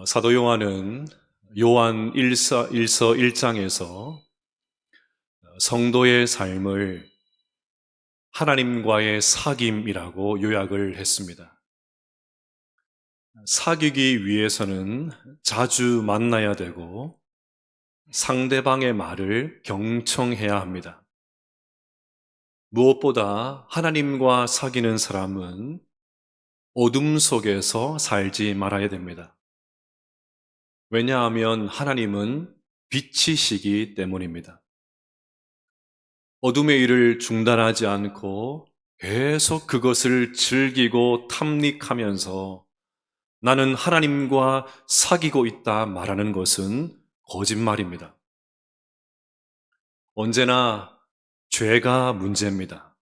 사도 요한은 요한 1서 1장에서 성도의 삶을 하나님과의 사귐이라고 요약을 했습니다. 사귀기 위해서는 자주 만나야 되고 상대방의 말을 경청해야 합니다. 무엇보다 하나님과 사귀는 사람은 어둠 속에서 살지 말아야 됩니다. 왜냐하면 하나님은 빛이시기 때문입니다. 어둠의 일을 중단하지 않고 계속 그것을 즐기고 탐닉하면서 나는 하나님과 사귀고 있다 말하는 것은 거짓말입니다. 언제나 죄가 문제입니다.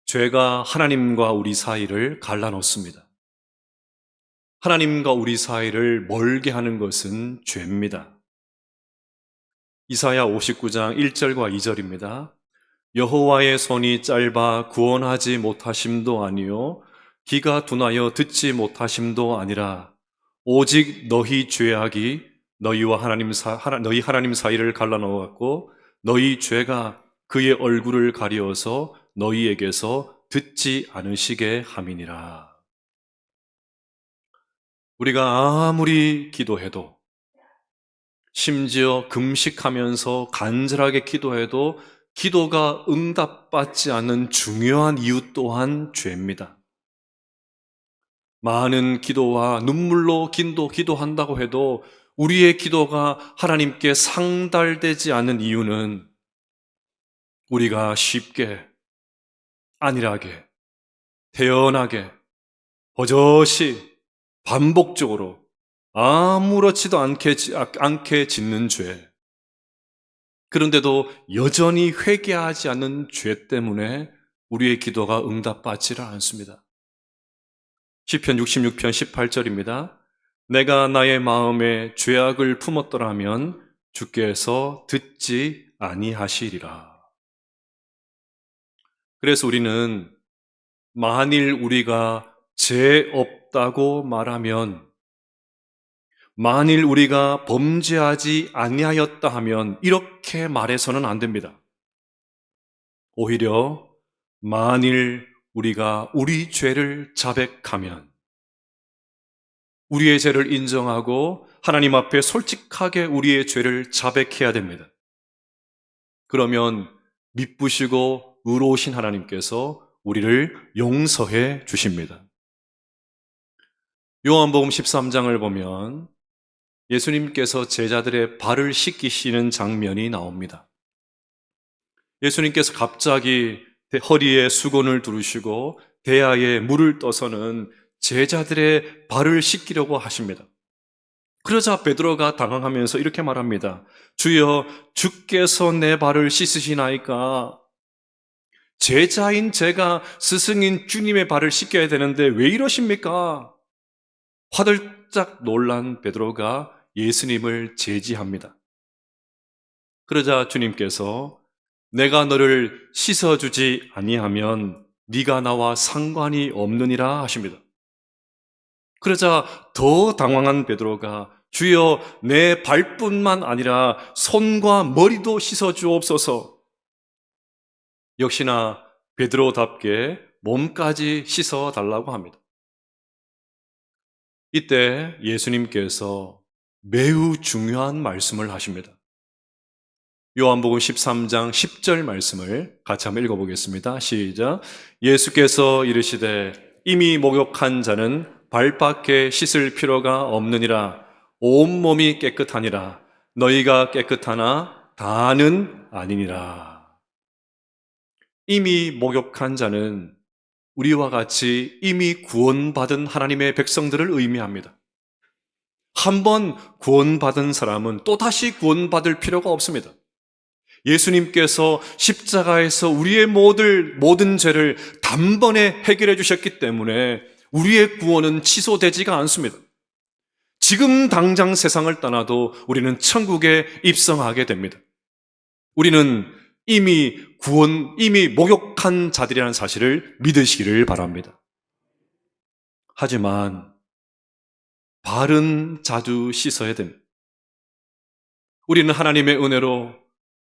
죄가 하나님과 우리 사이를 갈라놓습니다. 하나님과 우리 사이를 멀게 하는 것은 죄입니다. 이사야 59장 1절과 2절입니다. 여호와의 손이 짧아 구원하지 못하심도 아니요 귀가 둔하여 듣지 못하심도 아니라 오직 너희 죄악이 너희 하나님 사이를 갈라놓았고 너희 죄가 그의 얼굴을 가리어서 너희에게서 듣지 않으시게 함이니라. 우리가 아무리 기도해도 심지어 금식하면서 간절하게 기도해도 기도가 응답받지 않는 중요한 이유 또한 죄입니다. 많은 기도와 눈물로 기도한다고 해도 우리의 기도가 하나님께 상달되지 않는 이유는 우리가 쉽게, 안일하게, 태연하게, 버젓이, 반복적으로 아무렇지도 않게 짓는 죄, 그런데도 여전히 회개하지 않는 죄 때문에 우리의 기도가 응답받지를 않습니다. 시편 66편 18절입니다. 내가 나의 마음에 죄악을 품었더라면 주께서 듣지 아니하시리라. 그래서 우리는 만일 우리가 죄 없다고 말하면, 만일 우리가 범죄하지 아니하였다 하면 이렇게 말해서는 안 됩니다. 오히려 만일 우리가 우리 죄를 자백하면, 우리의 죄를 인정하고 하나님 앞에 솔직하게 우리의 죄를 자백해야 됩니다. 그러면 미쁘시고 의로우신 하나님께서 우리를 용서해 주십니다. 요한복음 13장을 보면 예수님께서 제자들의 발을 씻기시는 장면이 나옵니다. 예수님께서 갑자기 허리에 수건을 두르시고 대야에 물을 떠서는 제자들의 발을 씻기려고 하십니다. 그러자 베드로가 당황하면서 이렇게 말합니다. 주여, 주께서 내 발을 씻으시나이까? 제자인 제가 스승인 주님의 발을 씻겨야 되는데 왜 이러십니까? 화들짝 놀란 베드로가 예수님을 제지합니다. 그러자 주님께서 내가 너를 씻어주지 아니하면 네가 나와 상관이 없느니라 하십니다. 그러자 더 당황한 베드로가 주여, 내 발뿐만 아니라 손과 머리도 씻어주옵소서. 역시나 베드로답게 몸까지 씻어달라고 합니다. 이때 예수님께서 매우 중요한 말씀을 하십니다. 요한복음 13장 10절 말씀을 같이 한번 읽어보겠습니다. 시작. 예수께서 이르시되 이미 목욕한 자는 발밖에 씻을 필요가 없느니라. 온몸이 깨끗하니라. 너희가 깨끗하나 다는 아니니라. 이미 목욕한 자는 우리와 같이 이미 구원받은 하나님의 백성들을 의미합니다. 한번 구원받은 사람은 또다시 구원받을 필요가 없습니다. 예수님께서 십자가에서 우리의 모든 죄를 단번에 해결해 주셨기 때문에 우리의 구원은 취소되지가 않습니다. 지금 당장 세상을 떠나도 우리는 천국에 입성하게 됩니다. 우리는 이미 목욕한 자들이라는 사실을 믿으시기를 바랍니다. 하지만 발은 자주 씻어야 됩니다. 우리는 하나님의 은혜로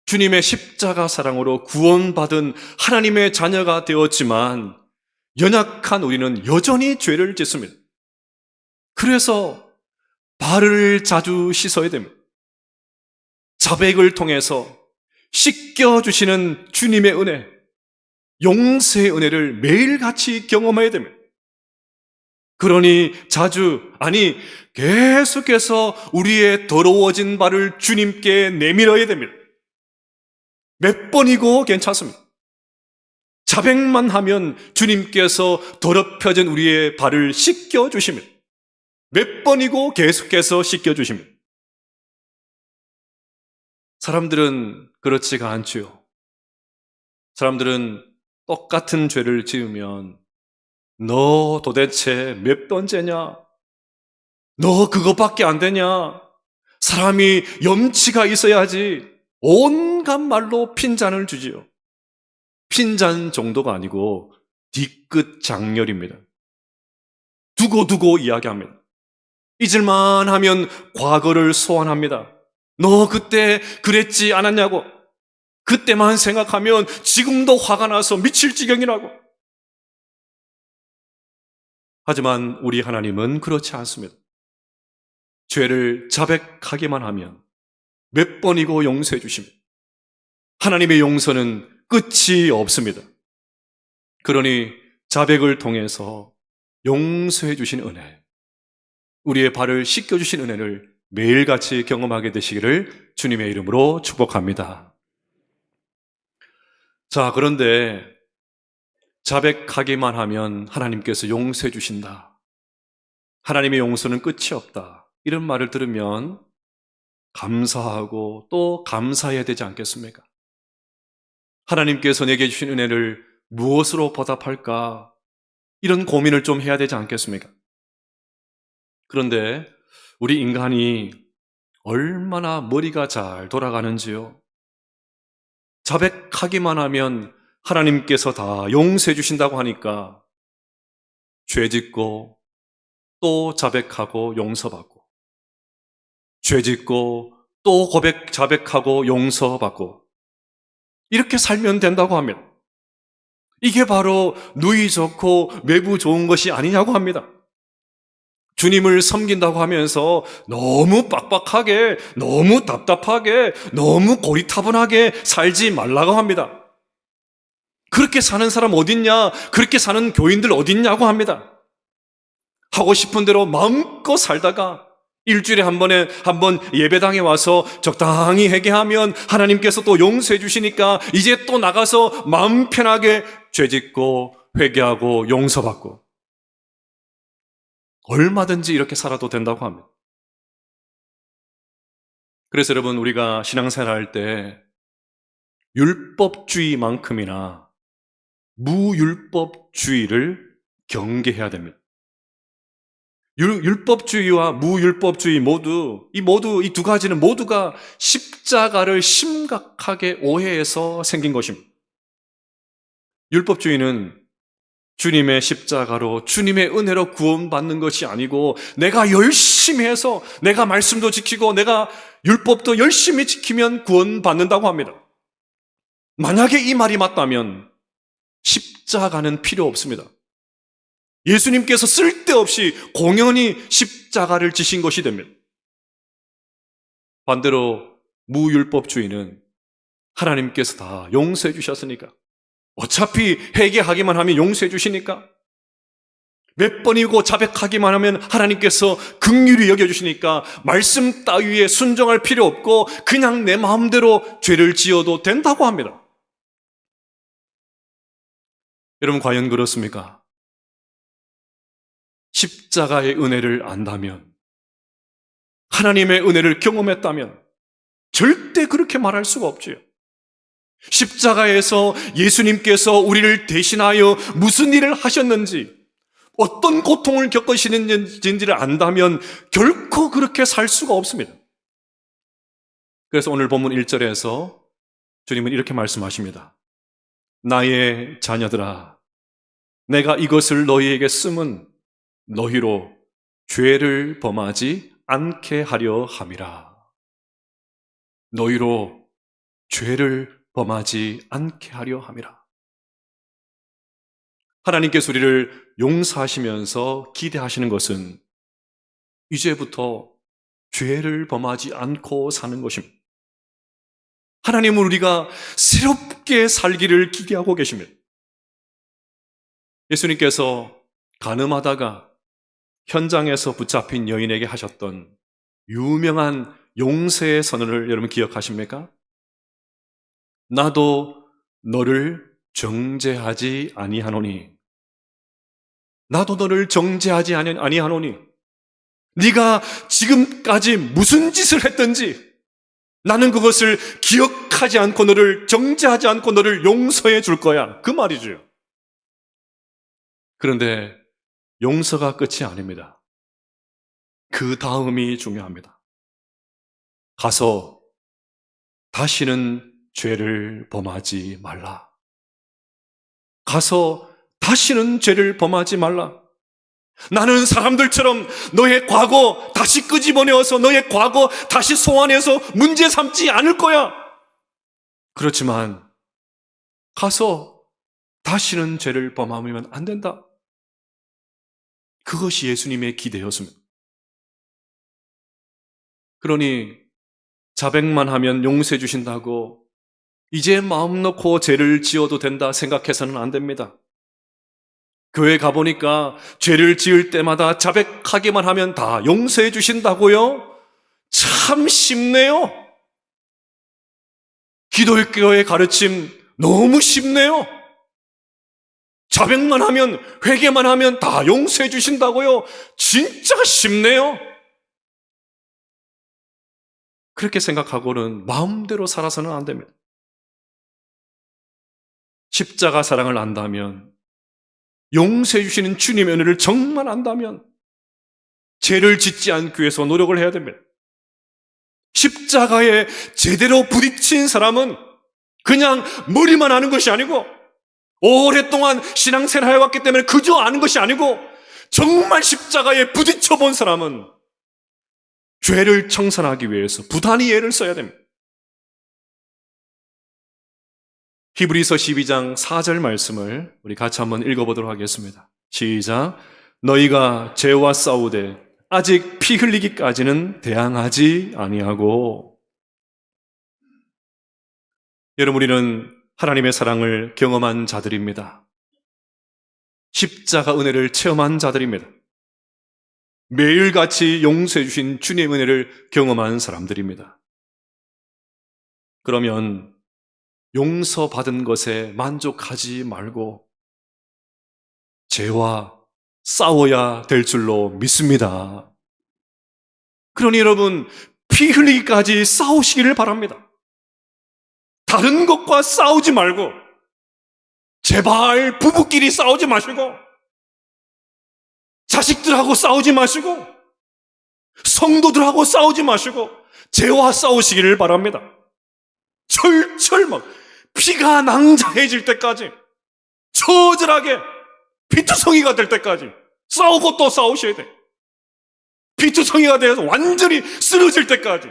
주님의 십자가 사랑으로 구원받은 하나님의 자녀가 되었지만 연약한 우리는 여전히 죄를 짓습니다. 그래서 발을 자주 씻어야 됩니다. 자백을 통해서 씻겨주시는 주님의 은혜, 용서의 은혜를 매일같이 경험해야 됩니다. 그러니 계속해서 우리의 더러워진 발을 주님께 내밀어야 됩니다. 몇 번이고 괜찮습니다. 자백만 하면 주님께서 더럽혀진 우리의 발을 씻겨주십니다. 몇 번이고 계속해서 씻겨주십니다. 사람들은 그렇지가 않지요. 사람들은 똑같은 죄를 지으면 너 도대체 몇 번째냐? 너 그것밖에 안 되냐? 사람이 염치가 있어야지. 온갖 말로 핀잔을 주지요. 핀잔 정도가 아니고 뒤끝 장렬입니다. 두고두고 이야기합니다. 잊을만 하면 과거를 소환합니다. 너 그때 그랬지 않았냐고. 그때만 생각하면 지금도 화가 나서 미칠 지경이라고. 하지만 우리 하나님은 그렇지 않습니다. 죄를 자백하기만 하면 몇 번이고 용서해 주십니다. 하나님의 용서는 끝이 없습니다. 그러니 자백을 통해서 용서해 주신 은혜, 우리의 발을 씻겨주신 은혜를 매일같이 경험하게 되시기를 주님의 이름으로 축복합니다. 자, 그런데 자백하기만 하면 하나님께서 용서해 주신다. 하나님의 용서는 끝이 없다. 이런 말을 들으면 감사하고 또 감사해야 되지 않겠습니까? 하나님께서 내게 주신 은혜를 무엇으로 보답할까? 이런 고민을 좀 해야 되지 않겠습니까? 그런데 우리 인간이 얼마나 머리가 잘 돌아가는지요. 자백하기만 하면 하나님께서 다 용서해 주신다고 하니까 죄 짓고 또 자백하고 용서받고, 죄 짓고 또 자백하고 용서받고, 이렇게 살면 된다고 합니다. 이게 바로 누이 좋고 매부 좋은 것이 아니냐고 합니다. 주님을 섬긴다고 하면서 너무 빡빡하게, 너무 답답하게, 너무 고리타분하게 살지 말라고 합니다. 그렇게 사는 사람 어딨냐? 그렇게 사는 교인들 어딨냐고 합니다. 하고 싶은 대로 마음껏 살다가 일주일에 한 번 예배당에 와서 적당히 회개하면 하나님께서 또 용서해 주시니까 이제 또 나가서 마음 편하게 죄짓고 회개하고 용서받고, 얼마든지 이렇게 살아도 된다고 합니다. 그래서 여러분, 우리가 신앙생활 할 때 율법주의만큼이나 무율법주의를 경계해야 됩니다. 율법주의와 무율법주의 이 두 가지는 모두가 십자가를 심각하게 오해해서 생긴 것입니다. 율법주의는 주님의 십자가로, 주님의 은혜로 구원받는 것이 아니고 내가 열심히 해서 내가 말씀도 지키고 내가 율법도 열심히 지키면 구원받는다고 합니다. 만약에 이 말이 맞다면 십자가는 필요 없습니다. 예수님께서 쓸데없이 공연히 십자가를 지신 것이 됩니다. 반대로 무율법주의는 하나님께서 다 용서해 주셨으니까, 어차피 회개하기만 하면 용서해 주시니까, 몇 번이고 자백하기만 하면 하나님께서 긍휼히 여겨주시니까 말씀 따위에 순종할 필요 없고 그냥 내 마음대로 죄를 지어도 된다고 합니다. 여러분, 과연 그렇습니까? 십자가의 은혜를 안다면, 하나님의 은혜를 경험했다면 절대 그렇게 말할 수가 없지요. 십자가에서 예수님께서 우리를 대신하여 무슨 일을 하셨는지, 어떤 고통을 겪으시는지를 안다면 결코 그렇게 살 수가 없습니다. 그래서 오늘 본문 1절에서 주님은 이렇게 말씀하십니다. 나의 자녀들아, 내가 이것을 너희에게 쓰면 너희로 죄를 범하지 않게 하려 함이라. 너희로 죄를 범하지 않게 하려 함이라. 하나님께서 우리를 용서하시면서 기대하시는 것은 이제부터 죄를 범하지 않고 사는 것입니다. 하나님은 우리가 새롭게 살기를 기대하고 계십니다. 예수님께서 간음하다가 현장에서 붙잡힌 여인에게 하셨던 유명한 용서의 선언을 여러분 기억하십니까? 나도 너를 정죄하지 아니하노니, 나도 너를 정죄하지 아니하노니, 네가 지금까지 무슨 짓을 했든지 나는 그것을 기억하지 않고 너를 정죄하지 않고 너를 용서해 줄 거야. 그 말이죠. 그런데 용서가 끝이 아닙니다. 그 다음이 중요합니다. 가서 다시는 죄를 범하지 말라. 가서 다시는 죄를 범하지 말라. 나는 사람들처럼 너의 과거 다시 끄집어내어서 너의 과거 다시 소환해서 문제 삼지 않을 거야. 그렇지만 가서 다시는 죄를 범하면 안 된다. 그것이 예수님의 기대였습니다. 그러니 자백만 하면 용서해 주신다고 이제 마음 놓고 죄를 지어도 된다 생각해서는 안 됩니다. 교회 가보니까 죄를 지을 때마다 자백하기만 하면 다 용서해 주신다고요? 참 쉽네요. 기독교의 가르침 너무 쉽네요. 자백만 하면, 회개만 하면 다 용서해 주신다고요? 진짜 쉽네요. 그렇게 생각하고는 마음대로 살아서는 안 됩니다. 십자가 사랑을 안다면, 용서해 주시는 주님의 은혜를 정말 안다면 죄를 짓지 않기 위해서 노력을 해야 됩니다. 십자가에 제대로 부딪힌 사람은 그냥 머리만 아는 것이 아니고 오랫동안 신앙생활 해왔기 때문에 그저 아는 것이 아니고 정말 십자가에 부딪혀 본 사람은 죄를 청산하기 위해서 부단히 애를 써야 됩니다. 히브리서 12장 4절 말씀을 우리 같이 한번 읽어보도록 하겠습니다. 시작. 너희가 죄와 싸우되 아직 피 흘리기까지는 대항하지 아니하고. 여러분, 우리는 하나님의 사랑을 경험한 자들입니다. 십자가 은혜를 체험한 자들입니다. 매일같이 용서해 주신 주님의 은혜를 경험한 사람들입니다. 그러면 용서받은 것에 만족하지 말고 죄와 싸워야 될 줄로 믿습니다. 그러니 여러분, 피 흘리기까지 싸우시기를 바랍니다. 다른 것과 싸우지 말고 제발 부부끼리 싸우지 마시고 자식들하고 싸우지 마시고 성도들하고 싸우지 마시고 죄와 싸우시기를 바랍니다. 철철 막 피가 낭자해질 때까지 처절하게 피투성이가 될 때까지 싸우고 또 싸우셔야 돼. 피투성이가 돼서 완전히 쓰러질 때까지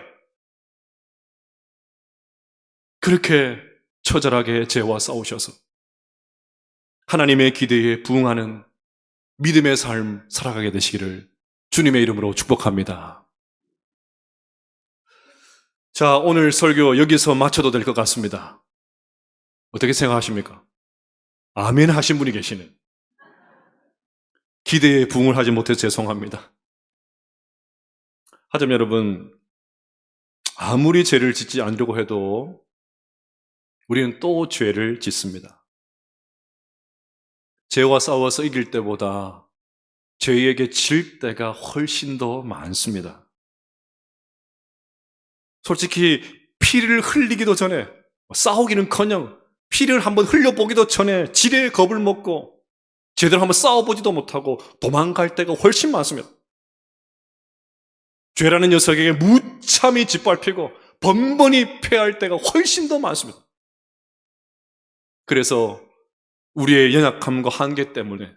그렇게 처절하게 죄와 싸우셔서 하나님의 기대에 부응하는 믿음의 삶 살아가게 되시기를 주님의 이름으로 축복합니다. 자, 오늘 설교 여기서 마쳐도 될 것 같습니다. 어떻게 생각하십니까? 아멘 하신 분이 계시네. 기대에 부응을 하지 못해서 죄송합니다. 하지만 여러분, 아무리 죄를 짓지 않으려고 해도 우리는 또 죄를 짓습니다. 죄와 싸워서 이길 때보다 죄에게 질 때가 훨씬 더 많습니다. 솔직히 피를 흘리기도 전에, 싸우기는커녕 피를 한번 흘려보기도 전에 지레 겁을 먹고 제대로 한번 싸워보지도 못하고 도망갈 때가 훨씬 많습니다. 죄라는 녀석에게 무참히 짓밟히고 번번이 패할 때가 훨씬 더 많습니다. 그래서 우리의 연약함과 한계 때문에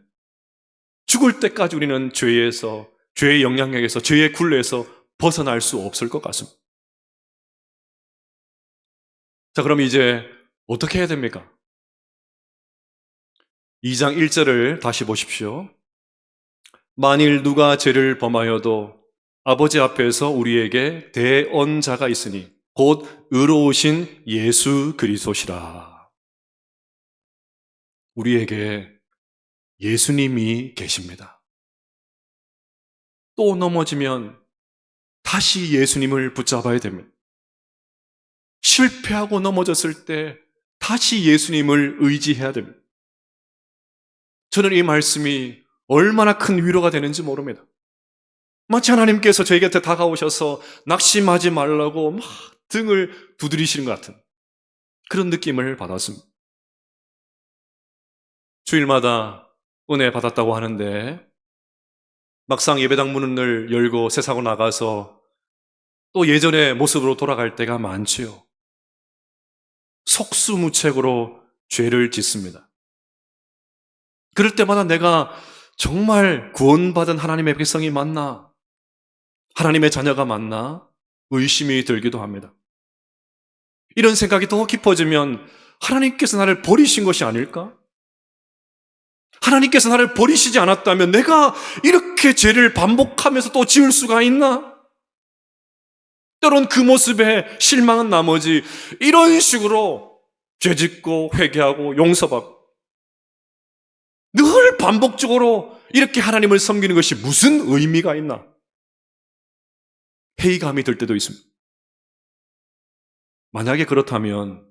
죽을 때까지 우리는 죄에서 죄의 영향력에서, 죄의 굴레에서 벗어날 수 없을 것 같습니다. 자, 그럼 이제 어떻게 해야 됩니까? 2장 1절을 다시 보십시오. 만일 누가 죄를 범하여도 아버지 앞에서 우리에게 대언자가 있으니 곧 의로우신 예수 그리스도시라. 우리에게 예수님이 계십니다. 또 넘어지면 다시 예수님을 붙잡아야 됩니다. 실패하고 넘어졌을 때 다시 예수님을 의지해야 됩니다. 저는 이 말씀이 얼마나 큰 위로가 되는지 모릅니다. 마치 하나님께서 저희 곁에 다가오셔서 낙심하지 말라고 막 등을 두드리시는 것 같은 그런 느낌을 받았습니다. 주일마다 은혜 받았다고 하는데 막상 예배당 문을 열고 세상으로 나가서 또 예전의 모습으로 돌아갈 때가 많지요. 속수무책으로 죄를 짓습니다. 그럴 때마다 내가 정말 구원받은 하나님의 백성이 맞나? 하나님의 자녀가 맞나? 의심이 들기도 합니다. 이런 생각이 더 깊어지면 하나님께서 나를 버리신 것이 아닐까? 하나님께서 나를 버리시지 않았다면 내가 이렇게 죄를 반복하면서 또 지을 수가 있나? 때론 그 모습에 실망한 나머지 이런 식으로 죄짓고 회개하고 용서받고 늘 반복적으로 이렇게 하나님을 섬기는 것이 무슨 의미가 있나? 회의감이 들 때도 있습니다. 만약에 그렇다면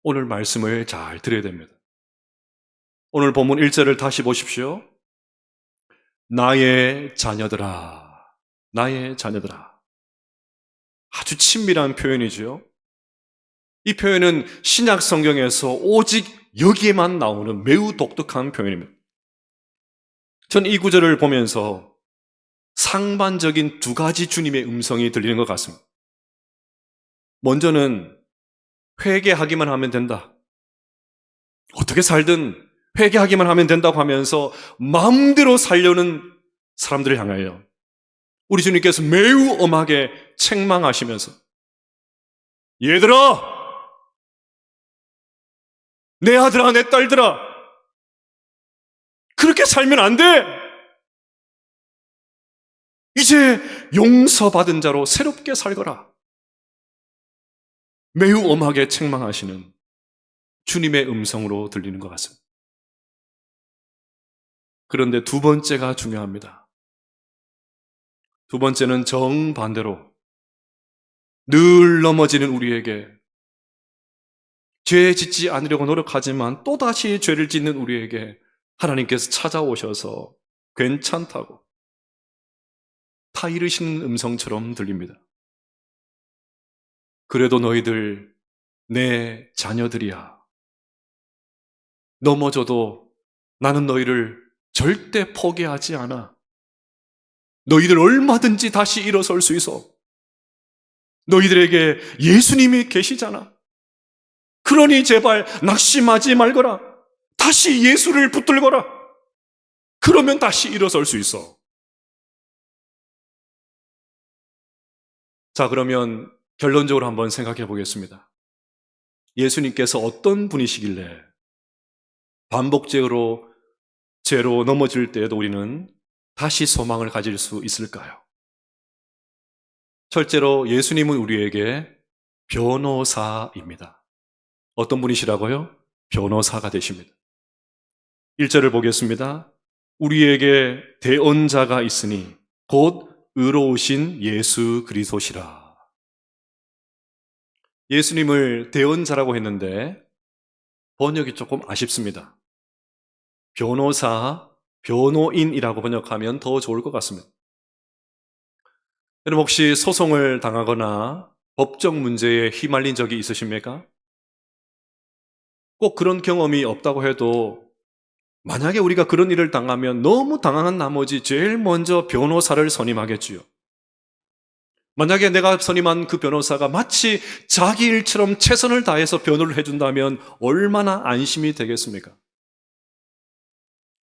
오늘 말씀을 잘 들어야 됩니다. 오늘 본문 1절을 다시 보십시오. 나의 자녀들아, 나의 자녀들아. 아주 친밀한 표현이죠. 이 표현은 신약 성경에서 오직 여기에만 나오는 매우 독특한 표현입니다. 전 이 구절을 보면서 상반적인 두 가지 주님의 음성이 들리는 것 같습니다. 먼저는 회개하기만 하면 된다. 어떻게 살든 회개하기만 하면 된다고 하면서 마음대로 살려는 사람들을 향하여 우리 주님께서 매우 엄하게 책망하시면서 얘들아! 내 아들아, 내 딸들아! 그렇게 살면 안 돼! 이제 용서받은 자로 새롭게 살거라. 매우 엄하게 책망하시는 주님의 음성으로 들리는 것 같습니다. 그런데 두 번째가 중요합니다. 두 번째는 정반대로 늘 넘어지는 우리에게 죄 짓지 않으려고 노력하지만 또다시 죄를 짓는 우리에게 하나님께서 찾아오셔서 괜찮다고 타이르시는 음성처럼 들립니다. 그래도 너희들 내 자녀들이야. 넘어져도 나는 너희를 절대 포기하지 않아. 너희들 얼마든지 다시 일어설 수 있어. 너희들에게 예수님이 계시잖아. 그러니 제발 낙심하지 말거라. 다시 예수를 붙들거라. 그러면 다시 일어설 수 있어. 자, 그러면 결론적으로 한번 생각해 보겠습니다. 예수님께서 어떤 분이시길래 반복적으로 죄로 넘어질 때에도 우리는 다시 소망을 가질 수 있을까요? 첫째로 예수님은 우리에게 변호사입니다. 어떤 분이시라고요? 변호사가 되십니다. 1절을 보겠습니다. 우리에게 대언자가 있으니 곧 의로우신 예수 그리스도시라. 예수님을 대언자라고 했는데 번역이 조금 아쉽습니다. 변호사, 변호인이라고 번역하면 더 좋을 것 같습니다. 여러분 혹시 소송을 당하거나 법적 문제에 휘말린 적이 있으십니까? 꼭 그런 경험이 없다고 해도 만약에 우리가 그런 일을 당하면 너무 당황한 나머지 제일 먼저 변호사를 선임하겠지요. 만약에 내가 선임한 그 변호사가 마치 자기 일처럼 최선을 다해서 변호를 해준다면 얼마나 안심이 되겠습니까?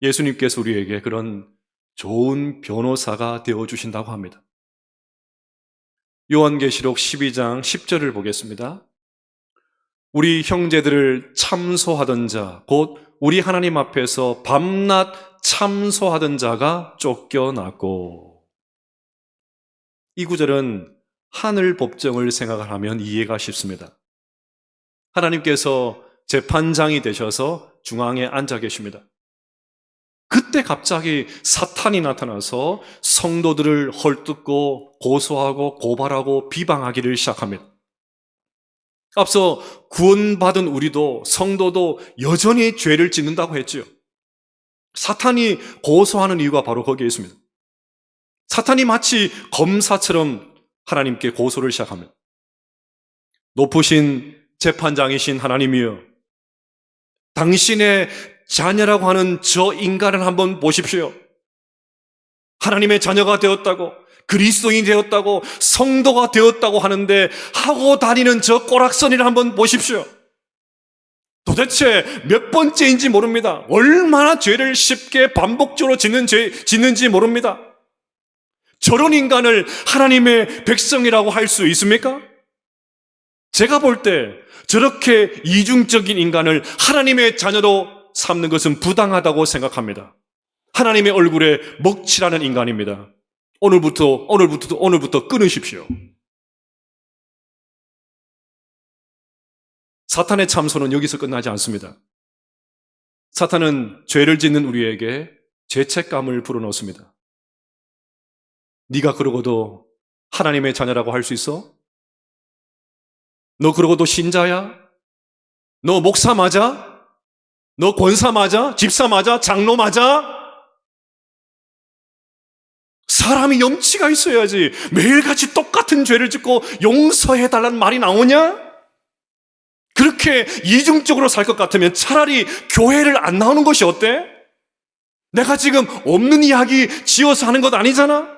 예수님께서 우리에게 그런 좋은 변호사가 되어주신다고 합니다. 요한계시록 12장 10절을 보겠습니다. 우리 형제들을 참소하던 자, 곧 우리 하나님 앞에서 밤낮 참소하던 자가 쫓겨났고. 이 구절은 하늘 법정을 생각하면 이해가 쉽습니다. 하나님께서 재판장이 되셔서 중앙에 앉아 계십니다. 그때 갑자기 사탄이 나타나서 성도들을 헐뜯고 고소하고 고발하고 비방하기를 시작합니다. 앞서 구원받은 우리도 성도도 여전히 죄를 짓는다고 했지요. 사탄이 고소하는 이유가 바로 거기에 있습니다. 사탄이 마치 검사처럼 하나님께 고소를 시작합니다. 높으신 재판장이신 하나님이여, 당신의 자녀라고 하는 저 인간을 한번 보십시오. 하나님의 자녀가 되었다고, 그리스도인이 되었다고, 성도가 되었다고 하는데 하고 다니는 저 꼬락서니를 한번 보십시오. 도대체 몇 번째인지 모릅니다. 얼마나 죄를 쉽게 반복적으로 짓는지 모릅니다. 저런 인간을 하나님의 백성이라고 할 수 있습니까? 제가 볼 때 저렇게 이중적인 인간을 하나님의 자녀로 삼는 것은 부당하다고 생각합니다. 하나님의 얼굴에 먹칠하는 인간입니다. 오늘부터 끊으십시오. 사탄의 참소는 여기서 끝나지 않습니다. 사탄은 죄를 짓는 우리에게 죄책감을 불어넣습니다. 네가 그러고도 하나님의 자녀라고 할 수 있어? 너 그러고도 신자야? 너 목사 맞아? 너 권사 맞아? 집사 맞아? 장로 맞아? 사람이 염치가 있어야지 매일같이 똑같은 죄를 짓고 용서해달라는 말이 나오냐? 그렇게 이중적으로 살 것 같으면 차라리 교회를 안 나오는 것이 어때? 내가 지금 없는 이야기 지어서 하는 것 아니잖아?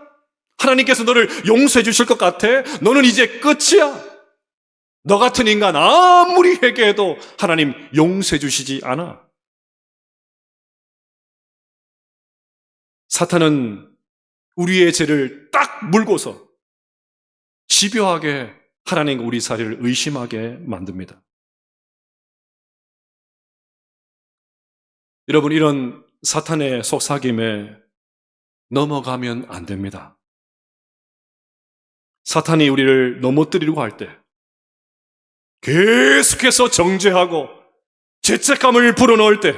하나님께서 너를 용서해 주실 것 같아? 너는 이제 끝이야. 너 같은 인간 아무리 회개해도 하나님 용서해 주시지 않아. 사탄은 우리의 죄를 딱 물고서 집요하게 하나님과 우리 사이를 의심하게 만듭니다. 여러분, 이런 사탄의 속삭임에 넘어가면 안 됩니다. 사탄이 우리를 넘어뜨리려고 할 때 계속해서 정죄하고 죄책감을 불어넣을 때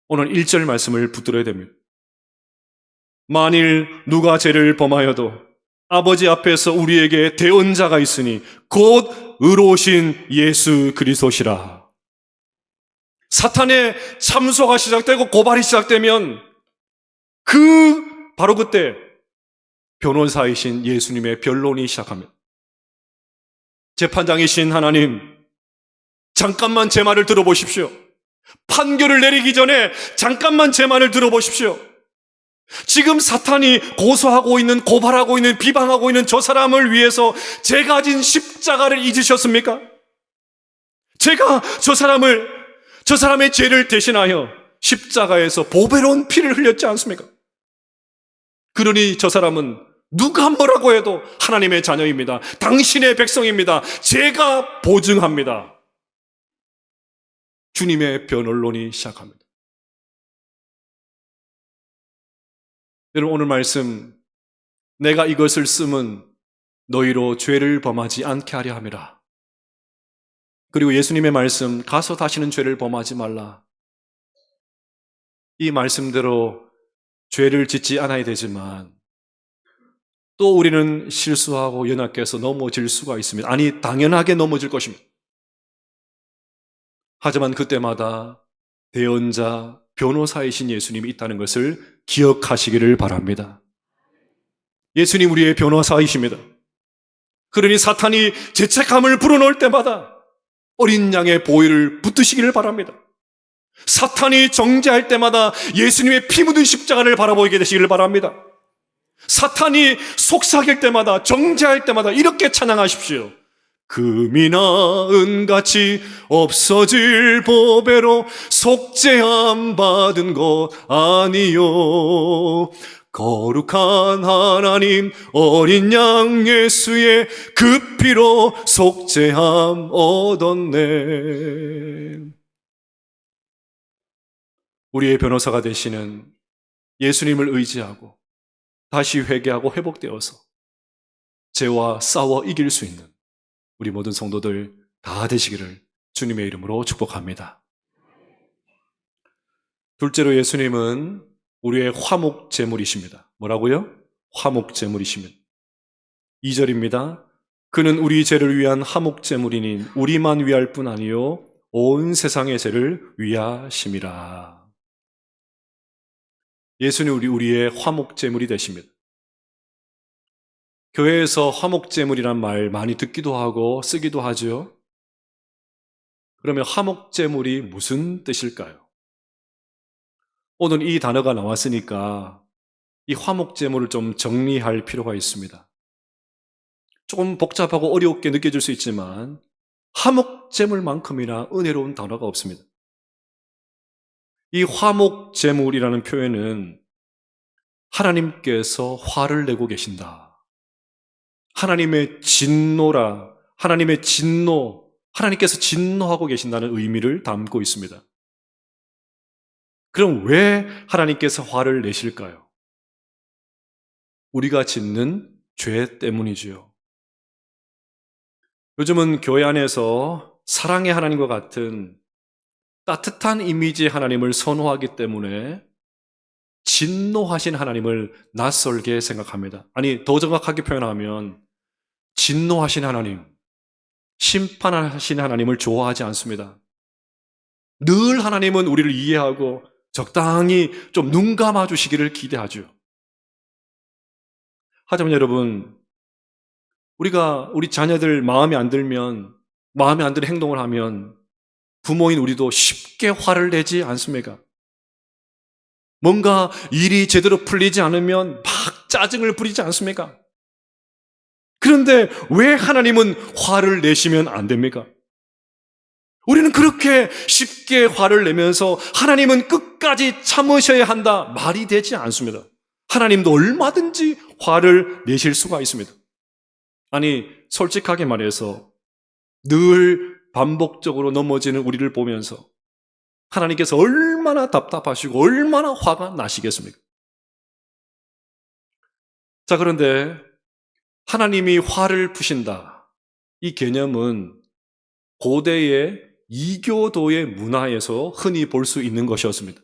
오늘 1절 말씀을 붙들어야 됩니다. 만일 누가 죄를 범하여도 아버지 앞에서 우리에게 대언자가 있으니 곧 의로우신 예수 그리스도시라. 사탄의 참소가 시작되고 고발이 시작되면 바로 그때 변호사이신 예수님의 변론이 시작합니다. 재판장이신 하나님, 잠깐만 제 말을 들어보십시오. 판결을 내리기 전에 잠깐만 제 말을 들어보십시오. 지금 사탄이 고소하고 있는, 고발하고 있는, 비방하고 있는 저 사람을 위해서 제가 진 십자가를 잊으셨습니까? 제가 저 사람의 죄를 대신하여 십자가에서 보배로운 피를 흘렸지 않습니까? 그러니 저 사람은 누가 뭐라고 해도 하나님의 자녀입니다. 당신의 백성입니다. 제가 보증합니다. 주님의 변론이 시작합니다. 여러분, 오늘 말씀, 내가 이것을 쓰면 너희로 죄를 범하지 않게 하려 함이라. 그리고 예수님의 말씀, 가서 다시는 죄를 범하지 말라. 이 말씀대로 죄를 짓지 않아야 되지만 또 우리는 실수하고 연약해서 넘어질 수가 있습니다. 아니, 당연하게 넘어질 것입니다. 하지만 그때마다 대언자, 변호사이신 예수님이 있다는 것을 기억하시기를 바랍니다. 예수님 우리의 변호사이십니다. 그러니 사탄이 죄책감을 불어넣을 때마다 어린 양의 보혈을 붙드시기를 바랍니다. 사탄이 정죄할 때마다 예수님의 피 묻은 십자가를 바라보게 되시기를 바랍니다. 사탄이 속삭일 때마다, 정죄할 때마다 이렇게 찬양하십시오. 금이나 은같이 없어질 보배로 속죄함 받은 것 아니요. 거룩한 하나님 어린 양 예수의 그 피로 속죄함 얻었네. 우리의 변호사가 되시는 예수님을 의지하고 다시 회개하고 회복되어서 죄와 싸워 이길 수 있는 우리 모든 성도들 다 되시기를 주님의 이름으로 축복합니다. 둘째로 예수님은 우리의 화목제물이십니다. 뭐라고요? 화목제물이십니다. 2절입니다. 그는 우리 죄를 위한 화목제물이니 우리만 위할 뿐 아니요 온 세상의 죄를 위하심이라. 예수는 우리의 화목제물이 되십니다. 교회에서 화목제물이란 말 많이 듣기도 하고 쓰기도 하죠. 그러면 화목제물이 무슨 뜻일까요? 오늘 이 단어가 나왔으니까 이 화목제물을 좀 정리할 필요가 있습니다. 조금 복잡하고 어렵게 느껴질 수 있지만 화목제물만큼이나 은혜로운 단어가 없습니다. 이 화목제물이라는 표현은 하나님께서 화를 내고 계신다. 하나님의 진노라, 하나님의 진노, 하나님께서 진노하고 계신다는 의미를 담고 있습니다. 그럼 왜 하나님께서 화를 내실까요? 우리가 짓는 죄 때문이지요. 요즘은 교회 안에서 사랑의 하나님과 같은 따뜻한 이미지의 하나님을 선호하기 때문에 진노하신 하나님을 낯설게 생각합니다. 아니, 더 정확하게 표현하면 진노하신 하나님, 심판하신 하나님을 좋아하지 않습니다. 늘 하나님은 우리를 이해하고 적당히 좀 눈 감아 주시기를 기대하죠. 하지만 여러분, 우리가 우리 자녀들 마음에 안 드는 행동을 하면 부모인 우리도 쉽게 화를 내지 않습니까? 뭔가 일이 제대로 풀리지 않으면 막 짜증을 부리지 않습니까? 그런데 왜 하나님은 화를 내시면 안 됩니까? 우리는 그렇게 쉽게 화를 내면서 하나님은 끝까지 참으셔야 한다 말이 되지 않습니다. 하나님도 얼마든지 화를 내실 수가 있습니다. 아니, 솔직하게 말해서 늘 반복적으로 넘어지는 우리를 보면서 하나님께서 얼마나 답답하시고 얼마나 화가 나시겠습니까? 자, 그런데 하나님이 화를 푸신다. 이 개념은 고대의 이교도의 문화에서 흔히 볼 수 있는 것이었습니다.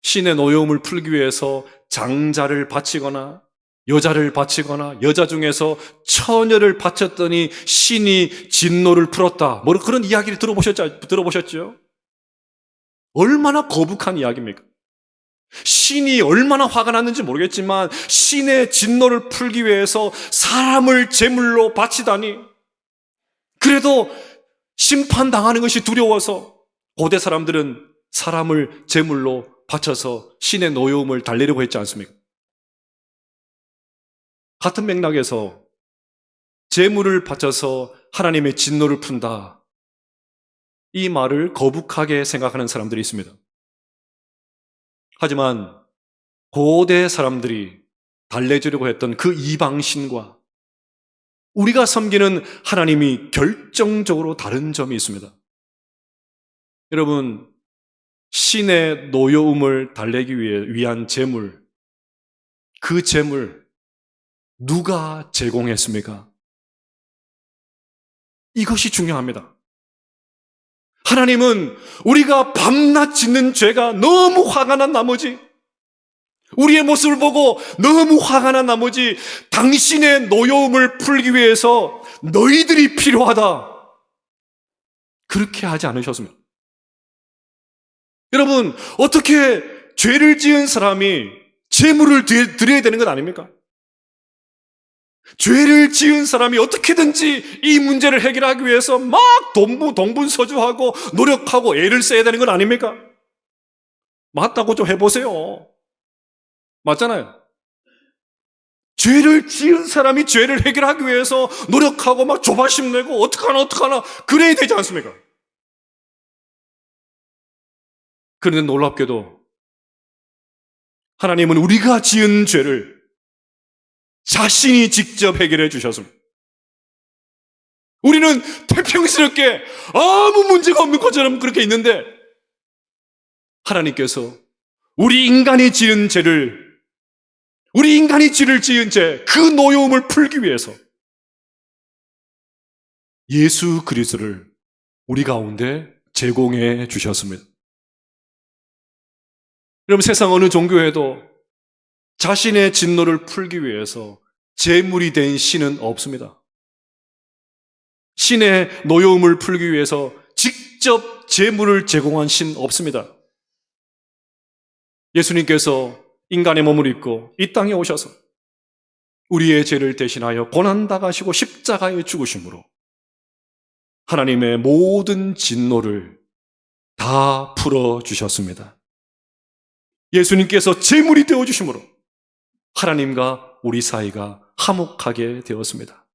신의 노여움을 풀기 위해서 장자를 바치거나 여자를 바치거나 여자 중에서 처녀를 바쳤더니 신이 진노를 풀었다. 뭐 그런 이야기를 들어보셨죠? 얼마나 거북한 이야기입니까? 신이 얼마나 화가 났는지 모르겠지만 신의 진노를 풀기 위해서 사람을 제물로 바치다니, 그래도 심판당하는 것이 두려워서 고대 사람들은 사람을 제물로 바쳐서 신의 노여움을 달래려고 했지 않습니까? 같은 맥락에서 제물을 바쳐서 하나님의 진노를 푼다, 이 말을 거북하게 생각하는 사람들이 있습니다. 하지만 고대 사람들이 달래주려고 했던 그 이방신과 우리가 섬기는 하나님이 결정적으로 다른 점이 있습니다. 여러분, 신의 노여움을 달래기 위한 제물, 그 제물 누가 제공했습니까? 이것이 중요합니다. 하나님은 우리가 밤낮 짓는 죄가 너무 화가 난 나머지, 우리의 모습을 보고 너무 화가 난 나머지 당신의 노여움을 풀기 위해서 너희들이 필요하다, 그렇게 하지 않으셨습니다. 여러분, 어떻게 죄를 지은 사람이 제물을 드려야 되는 것 아닙니까? 죄를 지은 사람이 어떻게든지 이 문제를 해결하기 위해서 막 동분서주하고 노력하고 애를 써야 되는 건 아닙니까? 맞다고 좀 해보세요. 맞잖아요. 죄를 지은 사람이 죄를 해결하기 위해서 노력하고 막 조바심 내고 어떡하나 그래야 되지 않습니까? 그런데 놀랍게도 하나님은 우리가 지은 죄를 자신이 직접 해결해 주셨습니다. 우리는 태평스럽게 아무 문제가 없는 것처럼 그렇게 있는데 하나님께서 우리 인간이 지은 죄를, 우리 인간이 죄를 지은 죄, 그 노여움을 풀기 위해서 예수 그리스도를 우리 가운데 제공해 주셨습니다. 여러분, 세상 어느 종교에도 자신의 진노를 풀기 위해서 제물이 된 신은 없습니다. 신의 노여움을 풀기 위해서 직접 제물을 제공한 신 없습니다. 예수님께서 인간의 몸을 입고 이 땅에 오셔서 우리의 죄를 대신하여 고난당하시고 십자가에 죽으심으로 하나님의 모든 진노를 다 풀어주셨습니다. 예수님께서 제물이 되어주심으로 하나님과 우리 사이가 화목하게 되었습니다.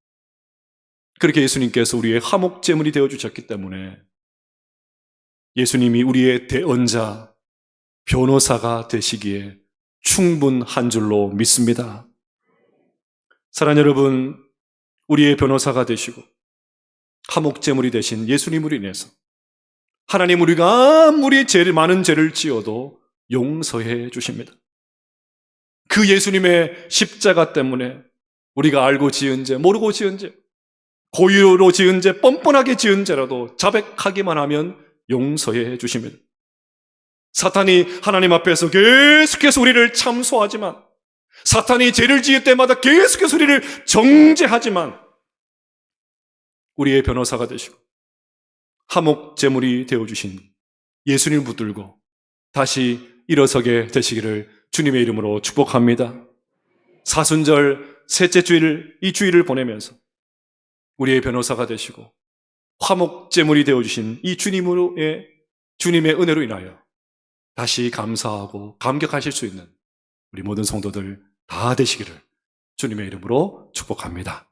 그렇게 예수님께서 우리의 화목 제물이 되어주셨기 때문에 예수님이 우리의 대언자, 변호사가 되시기에 충분한 줄로 믿습니다. 사랑하는 여러분, 우리의 변호사가 되시고 화목 제물이 되신 예수님으로 인해서 하나님, 우리가 아무리 많은 죄를 지어도 용서해 주십니다. 그 예수님의 십자가 때문에 우리가 알고 지은 죄, 모르고 지은 죄, 고의로 지은 죄, 뻔뻔하게 지은 죄라도 자백하기만 하면 용서해 주십니다. 사탄이 하나님 앞에서 계속해서 우리를 참소하지만, 사탄이 죄를 지을 때마다 계속해서 우리를 정죄하지만, 우리의 변호사가 되시고 화목 제물이 되어주신 예수님을 붙들고 다시 일어서게 되시기를 주님의 이름으로 축복합니다. 사순절 셋째 주일, 이 주일을 보내면서 우리의 변호사가 되시고 화목 제물이 되어주신 이 주님의 은혜로 인하여 다시 감사하고 감격하실 수 있는 우리 모든 성도들 다 되시기를 주님의 이름으로 축복합니다.